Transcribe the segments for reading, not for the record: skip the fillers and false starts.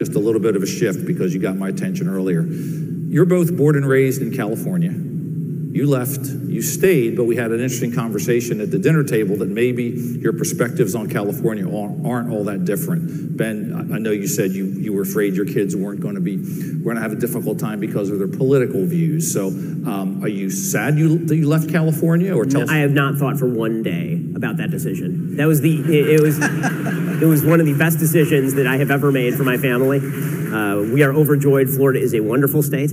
Just a little bit of a shift because you got my attention earlier. You're both born and raised in California. You left, you stayed, but we had an interesting conversation at the dinner table that maybe your perspectives on California aren't all that different. Ben, I know you said you were afraid your kids were going to have a difficult time because of their political views. So are you sad that you left California? Or no, I have not thought for one day about that decision. That was it was one of the best decisions that I have ever made for my family. We are overjoyed. Florida is a wonderful state.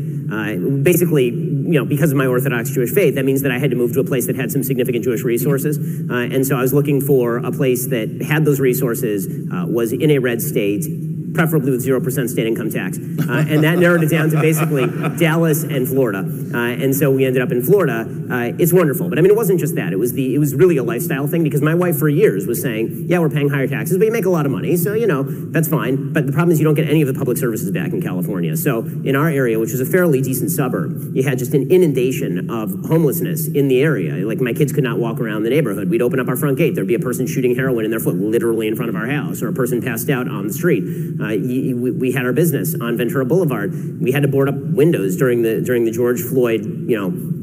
Basically, because of my Orthodox Jewish faith, that means that I had to move to a place that had some significant Jewish resources. And so I was looking for a place that had those resources, was in a red state, preferably with 0% state income tax. And that narrowed it down to basically Dallas and Florida. And so we ended up in Florida. It's wonderful. But I mean, it wasn't just that. It was really a lifestyle thing, because my wife for years was saying, yeah, we're paying higher taxes, but you make a lot of money. So, that's fine. But the problem is you don't get any of the public services back in California. So in our area, which is a fairly decent suburb, you had just an inundation of homelessness in the area. Like, my kids could not walk around the neighborhood. We'd open up our front gate. There'd be a person shooting heroin in their foot literally in front of our house, or a person passed out on the street. We had our business on Ventura Boulevard. We had to board up windows during the George Floyd,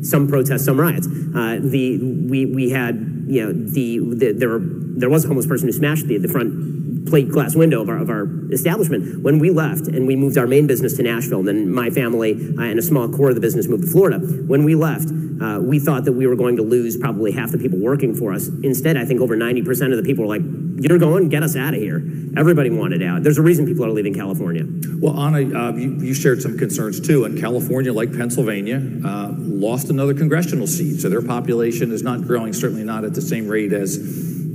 some protests, some riots. We had, there was a homeless person who smashed the front plate glass window of our establishment when we left, and we moved our main business to Nashville. And then my family and a small core of the business moved to Florida. When we left, we thought that we were going to lose probably half the people working for us. Instead, I think over 90% of the people were like, "You're going, get us out of here." Everybody wanted out. There's a reason people are leaving California. Well, Anna, you shared some concerns too, and California, like Pennsylvania, lost another congressional seat. So their population is not growing, certainly not at the same rate as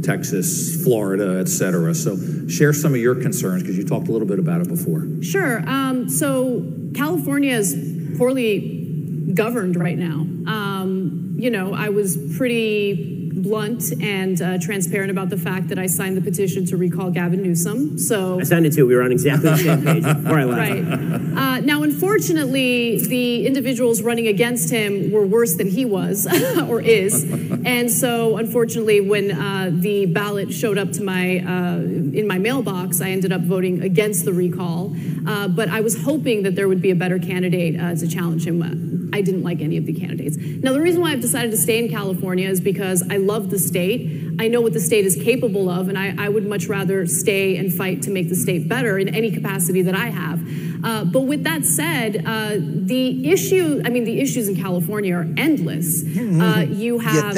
Texas, Florida, et cetera. So share some of your concerns, because you talked a little bit about it before. Sure. So California is poorly governed right now. I was pretty blunt and transparent about the fact that I signed the petition to recall Gavin Newsom. So I signed it too. We were on exactly the same page before I left. Right. Now, unfortunately, the individuals running against him were worse than he was or is. And so, unfortunately, when the ballot showed up to in my mailbox, I ended up voting against the recall. But I was hoping that there would be a better candidate to challenge him. I didn't like any of the candidates. Now, the reason why I've decided to stay in California is because I love the state. I know what the state is capable of, and I would much rather stay and fight to make the state better in any capacity that I have. But with that said, the issues in California are endless. You have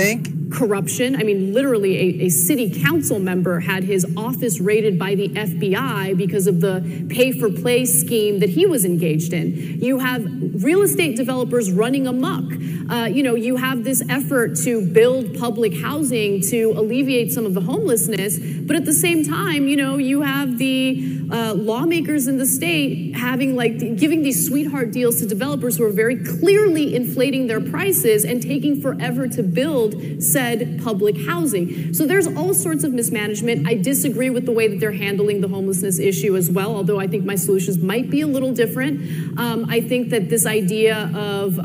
corruption. I mean, literally a city council member had his office raided by the FBI because of the pay-for-play scheme that he was engaged in. You have real estate developers running amok. You have this effort to build public housing to alleviate some of the homelessness, but at the same time, you have the lawmakers in the state giving these sweetheart deals to developers who are very clearly inflating their prices and taking forever to build said public housing. So there's all sorts of mismanagement. I disagree with the way that they're handling the homelessness issue as well, although I think my solutions might be a little different. I think that this idea of,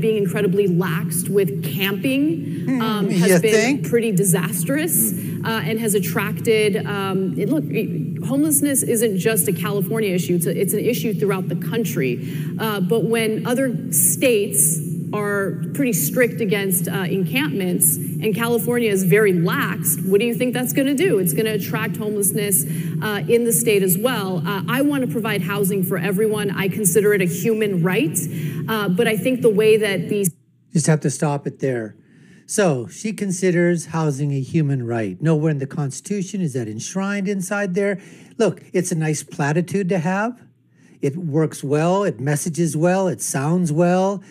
being incredibly laxed with camping has been pretty disastrous and has attracted, homelessness isn't just a California issue, it's an issue throughout the country. But when other states are pretty strict against encampments, and California is very lax, what do you think that's going to do? It's going to attract homelessness in the state as well. I want to provide housing for everyone. I consider it a human right, but I think the way that these... Just have to stop it there. So she considers housing a human right. Nowhere in the Constitution is that enshrined inside there. Look, it's a nice platitude to have. It works well, it messages well, it sounds well.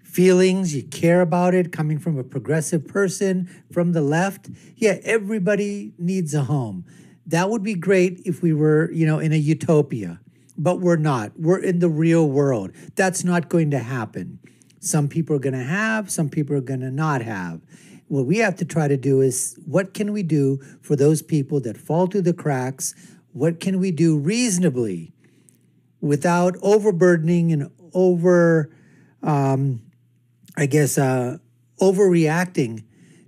Feelings, you care about it, coming from a progressive person, from the left. Yeah, everybody needs a home. That would be great if we were, in a utopia. But we're not. We're in the real world. That's not going to happen. Some people are going to have, some people are going to not have. What we have to try to do is, what can we do for those people that fall through the cracks? What can we do reasonably without overburdening and overreacting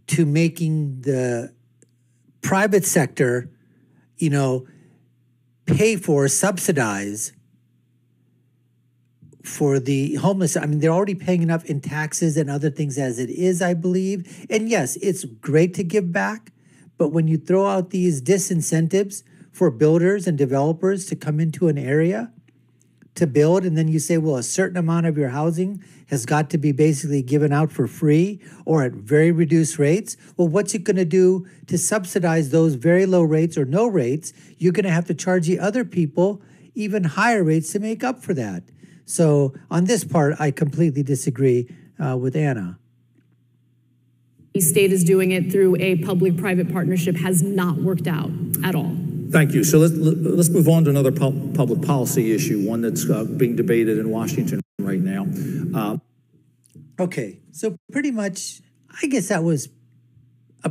to making the private sector, pay for, subsidize for the homeless. I mean, they're already paying enough in taxes and other things as it is, I believe. And yes, it's great to give back, but when you throw out these disincentives for builders and developers to come into an area to build, and then you say, well, a certain amount of your housing has got to be basically given out for free or at very reduced rates. Well, what's it going to do to subsidize those very low rates or no rates? You're going to have to charge the other people even higher rates to make up for that. So on this part, I completely disagree with Anna. The state is doing it through a public-private partnership has not worked out at all. Thank you. So let's move on to another public policy issue, one that's being debated in Washington right now. Okay, so pretty much, I guess that was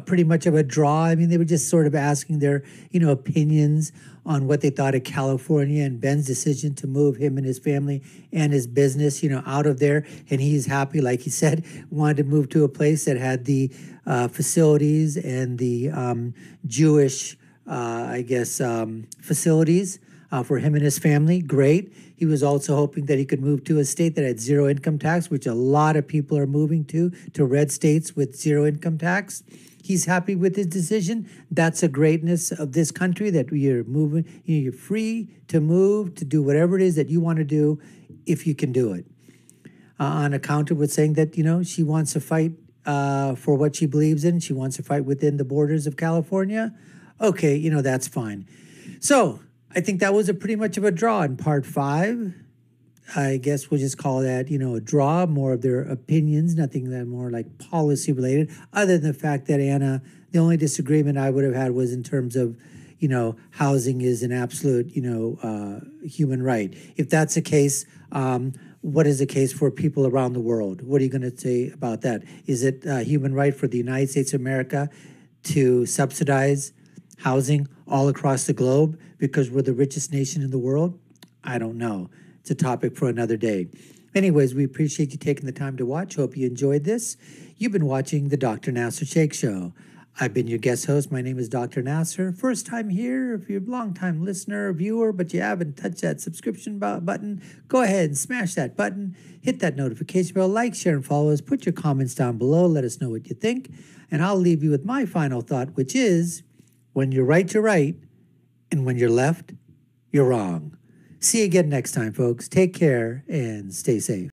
pretty much of a draw. I mean, they were just sort of asking their, opinions on what they thought of California and Ben's decision to move him and his family and his business, out of there. And he's happy, like he said, wanted to move to a place that had the facilities and the Jewish facilities for him and his family. Great. He was also hoping that he could move to a state that had zero income tax, which a lot of people are moving to red states with zero income tax. He's happy with his decision. That's a greatness of this country, that you're moving, you're free to move, to do whatever it is that you want to do if you can do it. On account of with saying that, she wants to fight for what she believes in. She wants to fight within the borders of California. Okay, that's fine. So I think that was pretty much of a draw in part 5. I guess we'll just call that, a draw, more of their opinions, nothing that more like policy related, other than the fact that Anna, the only disagreement I would have had was in terms of, housing is an absolute, human right. If that's the case, what is the case for people around the world? What are you going to say about that? Is it a human right for the United States of America to subsidize housing all across the globe because we're the richest nation in the world? I don't know. It's a topic for another day. Anyways, we appreciate you taking the time to watch. Hope you enjoyed this. You've been watching the Dr. Nasir Shaikh Show. I've been your guest host. My name is Dr. Nasir. First time here, if you're a long-time listener or viewer, but you haven't touched that subscription button, go ahead and smash that button. Hit that notification bell. Like, share, and follow us. Put your comments down below. Let us know what you think. And I'll leave you with my final thought, which is, when you're right, you're right. And when you're left, you're wrong. See you again next time, folks. Take care and stay safe.